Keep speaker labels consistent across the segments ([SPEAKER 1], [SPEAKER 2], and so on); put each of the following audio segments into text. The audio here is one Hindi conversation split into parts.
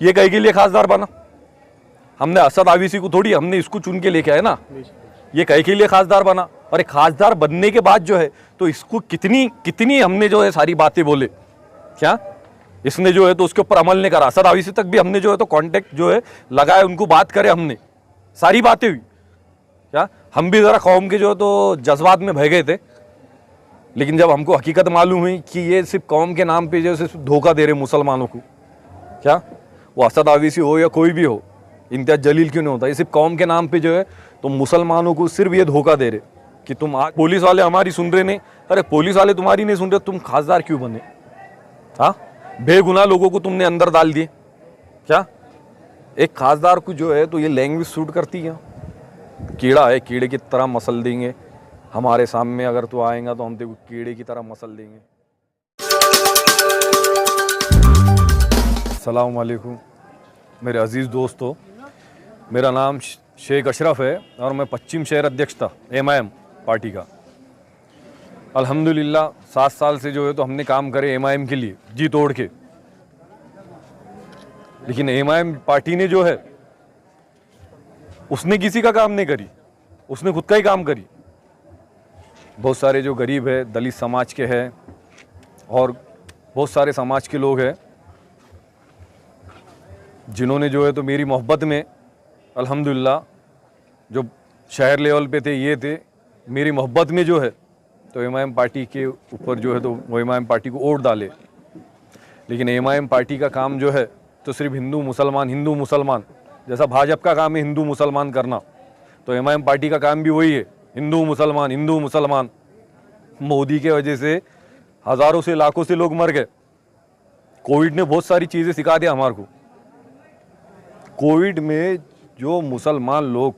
[SPEAKER 1] ये कहीं के लिए खासदार बना? हमने असद आवीसी को थोड़ी, हमने इसको चुन के लेके आए ना। ये कहीं के लिए खासदार बना, और एक खासदार बनने के बाद जो है तो इसको कितनी कितनी हमने जो है सारी बातें बोले, क्या इसने जो है तो उसके ऊपर अमल नहीं करा। असद आवीसी तक भी हमने जो है तो कांटेक्ट जो है लगाए, उनको बात करे, हमने सारी बातें हुई। क्या हम भी ज़रा कौम के जो है तो जज्बात में बह गए थे, लेकिन जब हमको हकीकत मालूम हुई कि ये सिर्फ कौम के नाम पे जो सिर्फ धोखा दे रहे मुसलमानों को, क्या वो असद आवीसी हो या कोई भी हो, इम्तियाज जलील क्यों नहीं होता, ये सिर्फ कौम के नाम पे जो है तो मुसलमानों को सिर्फ ये धोखा दे रहे कि तुम आज पुलिस वाले हमारी सुन रहे नहीं। अरे पुलिस वाले तुम्हारी नहीं सुन रहे, तुम खासदार क्यों बने? हाँ, बेगुनाह लोगों को तुमने अंदर डाल दिए। क्या एक खासदार को जो है तो ये लैंग्वेज सूट करती है? कीड़ा है, कीड़े की तरह मसल देंगे हमारे सामने, अगर तू आएगा तो हम तेरे को कीड़े की तरह मसल देंगे। अस्सलाम वालेकुम मेरे अजीज़ दोस्तों, मेरा नाम शेख अशरफ है और मैं पश्चिम शहर अध्यक्ष था MIM पार्टी का। अल्हम्दुलिल्लाह 7 साल से जो है तो हमने काम करे MIM के लिए जी तोड़ के, लेकिन MIM पार्टी ने जो है उसने किसी का काम नहीं करी, उसने खुद का ही काम करी। बहुत सारे जो गरीब है, दलित समाज के हैं और बहुत सारे समाज के लोग हैं जिन्होंने जो है तो मेरी मोहब्बत में अल्हम्दुलिल्लाह जो शहर लेवल पे थे, ये थे मेरी मोहब्बत में जो है तो MIM पार्टी के ऊपर जो है तो वो MIM पार्टी को वोट डाले। लेकिन MIM पार्टी का काम जो है तो सिर्फ हिंदू मुसलमान, जैसा भाजपा का काम है हिंदू मुसलमान करना, तो MIM पार्टी का काम भी वही है, हिंदू मुसलमान। मोदी के वजह से हज़ारों से लाखों से लोग मर गए। कोविड ने बहुत सारी चीज़ें सिखा दिया हमारे को। कोविड में जो मुसलमान लोग,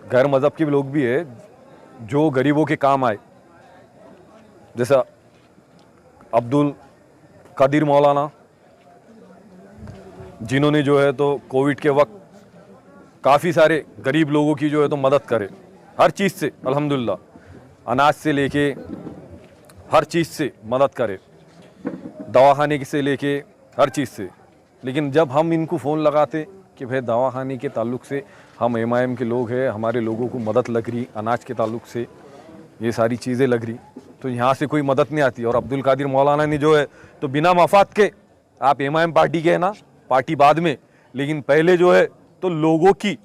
[SPEAKER 1] गैर मज़हब के लोग भी है, जो गरीबों के काम आए, जैसा अब्दुल कादिर मौलाना, जिन्होंने जो है तो कोविड के वक्त काफ़ी सारे गरीब लोगों की जो है तो मदद करे, हर चीज़ से अल्हम्दुलिल्लाह, अनाज से लेके हर चीज़ से मदद करे, दवाखाने से लेके हर चीज़ से। लेकिन जब हम इनको फ़ोन लगाते कि भाई दवाखाने के ताल्लुक़ से हम MIM के लोग हैं, हमारे लोगों को मदद लग रही, अनाज के ताल्लुक़ से ये सारी चीज़ें लग रही, तो यहाँ से कोई मदद नहीं आती। और अब्दुल कादिर मौलाना ने जो है तो बिना मफाद के, आप MIM पार्टी के हैं ना, पार्टी बाद में, लेकिन पहले जो है तो लोगों की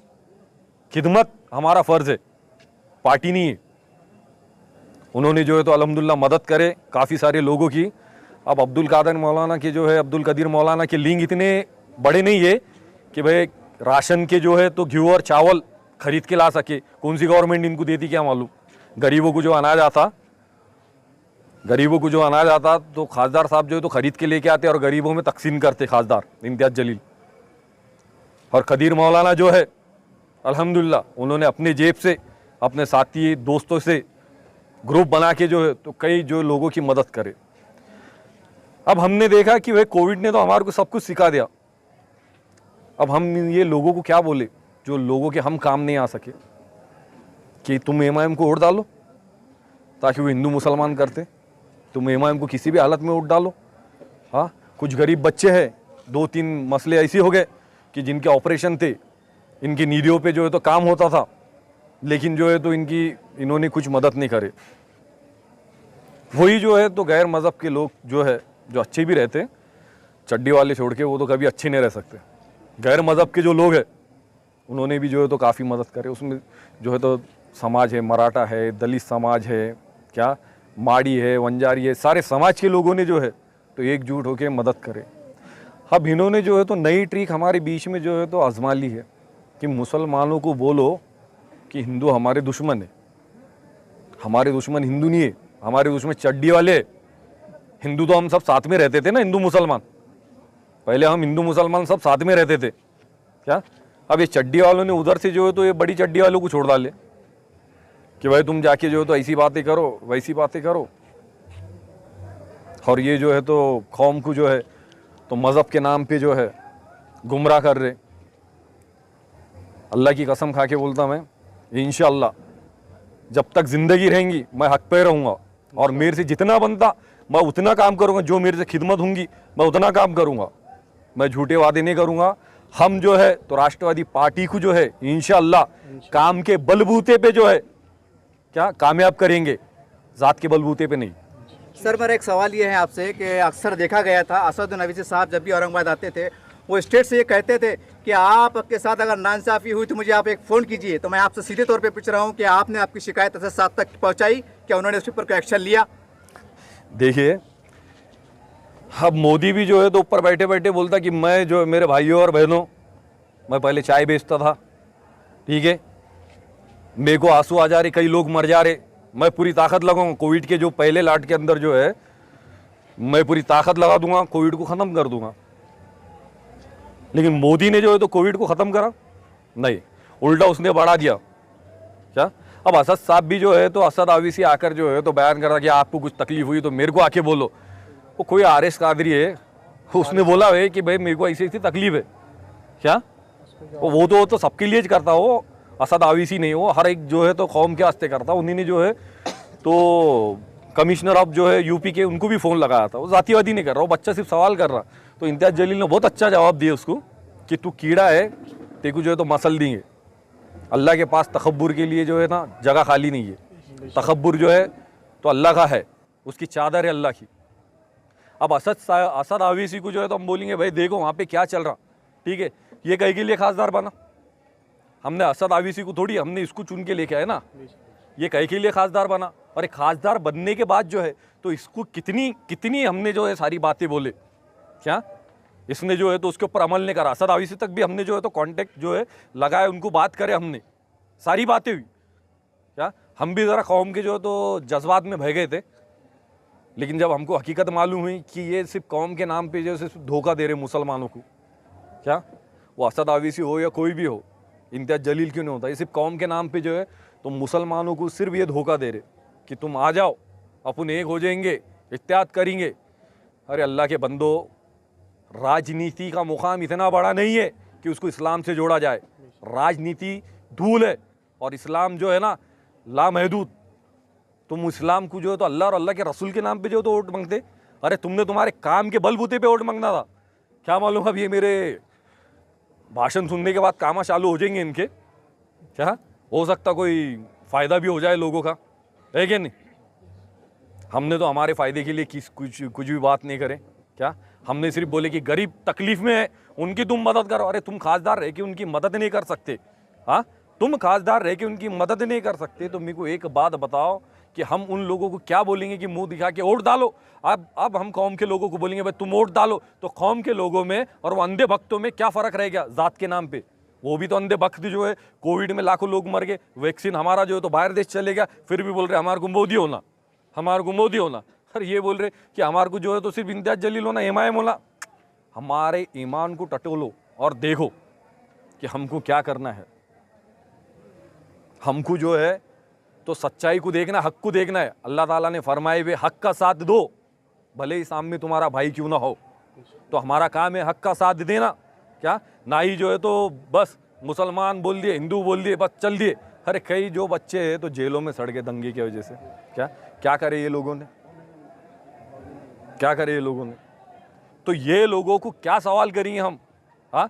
[SPEAKER 1] खिदमत हमारा फ़र्ज़ है, पार्टी नहीं है। उन्होंने जो है तो अल्हम्दुलिल्लाह मदद करे काफ़ी सारे लोगों की। अब अब्दुल कादिर मौलाना के जो है, अब्दुल कादिर मौलाना के लिंक इतने बड़े नहीं है कि भाई राशन के जो है तो घी और चावल खरीद के ला सके। कौन सी गवर्नमेंट इनको देती क्या मालूम। गरीबों को जो अनाज आता तो खासदार साहब जो है तो खरीद के लेके आते और गरीबों में तकसीम करते, खासदार इम्तियाज जलील। और कादिर मौलाना जो है अल्हम्दुलिल्लाह उन्होंने अपने जेब से, अपने साथी दोस्तों से ग्रुप बना के जो है तो कई जो लोगों की मदद करे। अब हमने देखा कि भाई कोविड ने तो हमारे को सब कुछ सिखा दिया। अब हम ये लोगों को क्या बोले जो लोगों के हम काम नहीं आ सके, कि तुम MIM को वोट डालो ताकि वो हिंदू मुसलमान करते, तुम MIM को किसी भी हालत में वोट डालो। हाँ, कुछ गरीब बच्चे हैं, 2-3 मसले ऐसे हो गए कि जिनके ऑपरेशन थे, इनकी नीडियों पे जो है तो काम होता था, लेकिन जो है तो इन्होंने कुछ मदद नहीं करे। वही जो है तो गैर मज़हब के लोग जो है जो अच्छे भी रहते, चड्डी वाले छोड़ के, वो तो कभी अच्छे नहीं रह सकते। गैर मज़हब के जो लोग हैं उन्होंने भी जो है तो काफ़ी मदद करे। उसमें जो है तो समाज है, मराठा है, दलित समाज है, क्या माड़ी है, वंजारी है, सारे समाज के लोगों ने जो है तो एकजुट होकर मदद करे। अब इन्होंने जो है तो नई ट्रिक हमारे बीच में जो है तो आजमा ली है कि मुसलमानों को बोलो कि हिंदू हमारे दुश्मन है। हमारे दुश्मन हिंदू नहीं है, हमारे दुश्मन चड्डी वाले। हिंदू तो हम सब साथ में रहते थे ना, हिंदू मुसलमान, पहले हम हिंदू मुसलमान सब साथ में रहते थे। क्या अब ये चड्डी वालों ने उधर से जो है तो ये बड़ी चड्डी वालों को छोड़ डाले कि भाई तुम जाके जो है तो ऐसी बातें करो, वैसी बातें करो। और ये जो है तो कौम को जो है तो मज़हब के नाम पे जो है गुमराह कर रहे। अल्लाह की कसम खा के बोलता मैं, इंशाअल्लाह जब तक ज़िंदगी रहेंगी मैं हक पे रहूँगा और मेरे से जितना बनता मैं उतना काम करूँगा, जो मेरे से खिदमत होंगी मैं उतना काम करूँगा। मैं झूठे वादे नहीं करूंगा। हम जो है तो राष्ट्रवादी पार्टी को जो है इंशाअल्लाह काम के बलबूते पे जो है क्या कामयाब करेंगे, जात के बलबूते पे नहीं।
[SPEAKER 2] सर मेरा एक सवाल ये है आपसे कि अक्सर देखा गया था असदुद्दीन अवैसी साहब जब भी औरंगाबाद आते थे वो स्टेट से ये कहते थे कि आपके साथ अगर नाइंसाफ़ी हुई तो मुझे आप एक फ़ोन कीजिए। तो मैं आपसे सीधे तौर पे पूछ रहा हूँ कि आपने आपकी शिकायत असद साहब तक पहुँचाई, क्या उन्होंने उसके ऊपर कोई एक्शन लिया?
[SPEAKER 1] देखिए अब मोदी भी जो है तो ऊपर बैठे बैठे बोलता कि मैं जो मेरे भाइयों और बहनों, मैं पहले चाय बेचता था, ठीक है, मेरे को आंसू आ जा रहे, कई लोग मर जा रहे, मैं पूरी ताकत लगाऊंगा कोविड के जो पहले लाट के अंदर जो है मैं पूरी ताकत लगा दूंगा, कोविड को ख़त्म कर दूंगा। लेकिन मोदी ने जो है तो कोविड को ख़त्म करा नहीं, उल्टा उसने बढ़ा दिया। क्या अब असद साहब भी जो है तो असद ओवैसी आकर जो है तो बयान कर रहा कि आपको कुछ तकलीफ हुई तो मेरे को आके बोलो। वो कोई आरएस कादरी है, उसने बोला है कि भाई मेरे को ऐसी ऐसी तकलीफ है, क्या वो तो सबके लिए करता हो, असद ओवैसी नहीं, वो हर एक जो है तो कौम के वास्ते करता। उन्हीं ने जो है तो कमिश्नर ऑफ जो है यूपी के उनको भी फ़ोन लगाया था। वो जातिवादी नहीं कर रहा, वो बच्चा सिर्फ सवाल कर रहा। तो इम्तियाज़ जलील ने बहुत अच्छा जवाब दिया उसको कि तू कीड़ा है, तेको जो है तो मसल देंगे। अल्लाह के पास तकब्बुर के लिए जो है ना जगह खाली नहीं है। तकब्बुर जो है तो अल्लाह का है, उसकी चादर है अल्लाह की। अब असद ओवैसी को जो है तो हम बोलेंगे भाई देखो वहाँ पे क्या चल रहा, ठीक है, ये कहीं के लिए खासदार बना? हमने असद ओवैसी को थोड़ी, हमने इसको चुन के लेके आए ना, ये कहीं के लिए खासदार बना। और एक खासदार बनने के बाद जो है तो इसको कितनी कितनी हमने जो है सारी बातें बोले, क्या इसने जो है तो उसके ऊपर अमल नहीं करा। असद ओवैसी तक भी हमने जो है तो कांटेक्ट जो है लगाया, उनको बात करे, हमने सारी बातें हुई, क्या हम भी ज़रा कौम के जो है तो जज्बात में बह गए थे। लेकिन जब हमको हकीकत मालूम हुई कि ये सिर्फ कौम के नाम पे जो है सिर्फ धोखा दे रहे मुसलमानों को, क्या वो असद ओवैसी हो या कोई भी हो, इम्तियाज़ जलील क्यों नहीं होता, ये सिर्फ कौम के नाम पे जो है तो मुसलमानों को सिर्फ ये धोखा दे रहे कि तुम आ जाओ, अपन एक हो जाएंगे, इत्तेहाद करेंगे। अरे अल्लाह के बंदो, राजनीति का मुकाम इतना बड़ा नहीं है कि उसको इस्लाम से जोड़ा जाए। राजनीति धूल है और इस्लाम जो है ना लामहदूद। तुम इस्लाम को जो है तो अल्लाह और अल्लाह के रसूल के नाम पे जो तो वोट मांगते। अरे तुमने तुम्हारे काम के बलबूते पे वोट मांगना था, क्या मालूम अब ये मेरे भाषण सुनने के बाद कामा चालू हो जाएंगे इनके, क्या हो सकता कोई फ़ायदा भी हो जाए लोगों का, है कि नहीं? हमने तो हमारे फ़ायदे के लिए कुछ भी बात नहीं करें, क्या हमने सिर्फ बोले कि गरीब तकलीफ़ में है, उनकी तुम मदद करो। अरे तुम खासदार रह के उनकी मदद नहीं कर सकते, हाँ तुम खासदार रह के उनकी मदद नहीं कर सकते तो मेरे को एक बात बताओ कि हम उन लोगों को क्या बोलेंगे कि मुंह दिखा के वोट डालो? अब हम कौम के लोगों को बोलेंगे भाई तुम वोट डालो, तो कौम के लोगों में और वो अंधे भक्तों में क्या फ़र्क रह गया जात के नाम पे? वो भी तो अंधे भक्त जो है, कोविड में लाखों लोग मर गए, वैक्सीन हमारा जो है तो बाहर देश चले गया, फिर भी बोल रहे हमारे को मोदी होना, हमारे को मोदी होना। अरे ये बोल रहे कि हमारे को जो है तो सिर्फ इम्तियाज़ जलील होना, एमआईएम होना। हमारे ईमान को टटोलो और देखो कि हमको क्या करना है। हमको जो है तो सच्चाई को देखना, हक को देखना है। अल्लाह ताला ने फरमाए हुए हक का साथ दो, भले ही सामने तुम्हारा भाई क्यों ना हो। तो हमारा काम है हक का साथ देना, क्या ना ही जो है तो बस मुसलमान बोल दिए, हिंदू बोल दिए, बस चल दिए। अरे कई जो बच्चे हैं तो जेलों में सड़ गए दंगे की वजह से, क्या करे ये लोगों ने, क्या करे ये लोगों ने? तो ये लोगों को क्या सवाल करेंगे हम, हाँ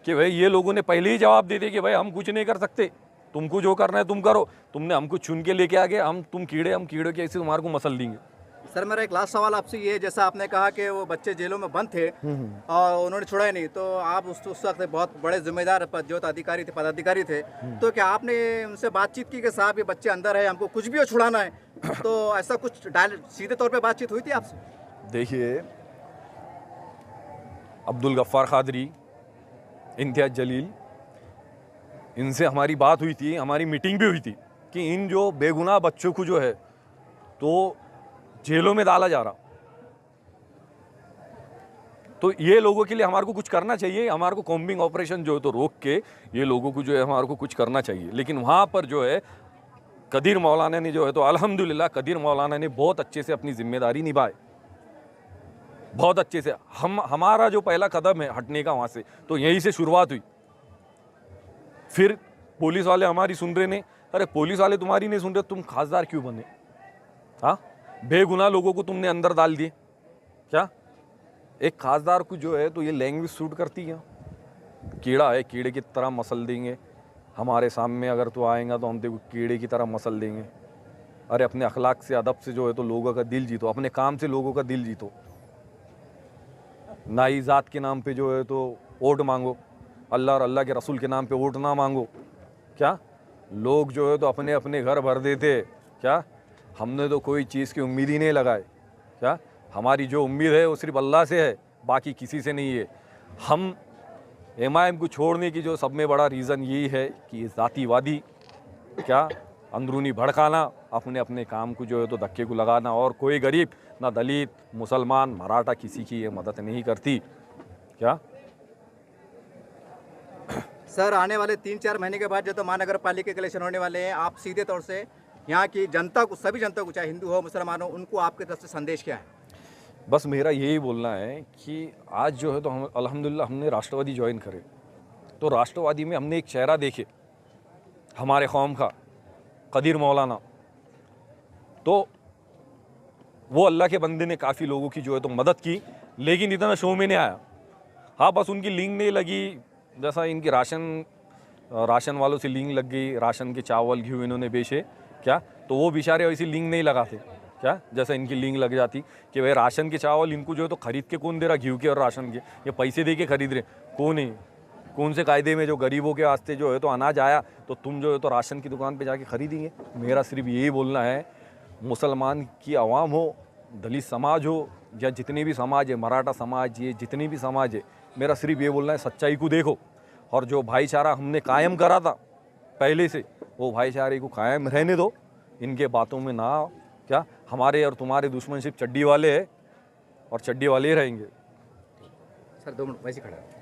[SPEAKER 1] कि भाई ये लोगों ने पहले ही जवाब दे दिया कि भाई हम कुछ नहीं कर सकते, तुमको जो करना है तुम करो, तुमने हमको चुन के लेके आ गए, हम कीड़े के ऐसे तुम्हारे को मसल देंगे।
[SPEAKER 2] सर मेरा एक लास्ट सवाल आपसे ये, जैसा आपने कहा कि वो बच्चे जेलों में बंद थे और उन्होंने छुड़ाए नहीं, तो आप उस वक्त बहुत बड़े जिम्मेदार जो अधिकारी थे, पदाधिकारी थे, तो क्या आपने उनसे बातचीत की कि साहब ये बच्चे अंदर है, हमको कुछ भी हो छुड़ाना है? तो ऐसा कुछ सीधे तौर पे बातचीत हुई थी आपसे?
[SPEAKER 1] देखिए अब्दुल गफ्फार कादरी, इम्तियाज़ जलील, इनसे हमारी बात हुई थी, हमारी मीटिंग भी हुई थी कि इन जो बेगुनाह बच्चों को जो है तो जेलों में डाला जा रहा, तो ये लोगों के लिए हमारे को कुछ करना चाहिए। हमारे को कॉम्बिंग ऑपरेशन जो है तो रोक के ये लोगों को जो है हमारे को कुछ करना चाहिए। लेकिन वहाँ पर जो है कदीर मौलाना ने जो है तो अल्हम्दुलिल्लाह कदीर मौलाना ने बहुत अच्छे से अपनी जिम्मेदारी निभाई, बहुत अच्छे से। हमारा जो पहला कदम है हटने का वहाँ से, तो यहीं से शुरुआत हुई। फिर पुलिस वाले हमारी सुन रहे नहीं। अरे पुलिस वाले तुम्हारी नहीं सुन रहे, तुम खासदार क्यों बने? हाँ बेगुनाह लोगों को तुमने अंदर डाल दिए, क्या एक खासदार को जो है तो ये लैंग्वेज सूट करती है, कीड़ा है, कीड़े की तरह मसल देंगे हमारे सामने, अगर तो आएगा तो हम देखो कीड़े की तरह मसल देंगे। अरे अपने अखलाक से, अदब से जो है तो लोगों का दिल जीतो, अपने काम से लोगों का दिल जीतो, ना ही ज़ात के नाम पे जो है तो वोट मांगो, अल्लाह और अल्लाह के रसूल के नाम पे वोट ना मांगो। क्या लोग जो है तो अपने अपने घर भर देते, क्या हमने तो कोई चीज़ की उम्मीद ही नहीं लगाई। क्या हमारी जो उम्मीद है वो सिर्फ अल्लाह से है, बाकी किसी से नहीं है। हम एमआईएम को छोड़ने की जो सब में बड़ा रीज़न यही है कि ये ज़ातीवादी, क्या अंदरूनी भड़काना, अपने अपने काम को जो है तो धक्के को लगाना, और कोई गरीब ना दलित मुसलमान मराठा किसी की ये मदद नहीं करती। क्या
[SPEAKER 2] सर आने वाले 3-4 महीने के बाद जो तो महानगर पालिका के इलेक्शन होने वाले हैं, आप सीधे तौर से यहाँ की जनता को, सभी जनता को, चाहे हिंदू हो मुसलमान हो, उनको आपके तरफ से संदेश क्या है?
[SPEAKER 1] बस मेरा यही बोलना है कि आज जो है तो हम अल्हम्दुलिल्लाह हमने राष्ट्रवादी ज्वाइन करे, तो राष्ट्रवादी में हमने एक चेहरा देखे हमारे कौम का, कदीर मौलाना। तो वो अल्लाह के बंदे ने काफ़ी लोगों की जो है तो मदद की, लेकिन इतना शो में नहीं आया। हाँ बस उनकी लिंक नहीं लगी, जैसा इनकी राशन वालों से लिंक लग गई, राशन के चावल घी इन्होंने बेचे, क्या तो वो बेचारे वैसी लिंक नहीं लगाते, क्या जैसा इनकी लिंक लग जाती कि भाई राशन के चावल इनको जो है तो ख़रीद के कौन दे रहा, घी के और राशन के, ये पैसे दे के खरीद रहे कौन है? कौन से कायदे में जो गरीबों के वास्ते जो है तो अनाज आया तो तुम जो है तो राशन की दुकान पे जाके खरीदेंगे? मेरा सिर्फ यही बोलना है, मुसलमान की आवाम हो, दलित समाज हो, या जितने भी समाज है, मराठा समाज, ये जितने भी समाज है, मेरा सिर्फ ये बोलना है सच्चाई को देखो, और जो भाईचारा हमने कायम करा था पहले से, वो भाईचारे को कायम रहने दो, इनके बातों में ना आओ। क्या हमारे और तुम्हारे दुश्मन सिर्फ चड्डी वाले हैं और चड्डी वाले ही रहेंगे।
[SPEAKER 2] सर 2 मिनट वैसे खड़ा है।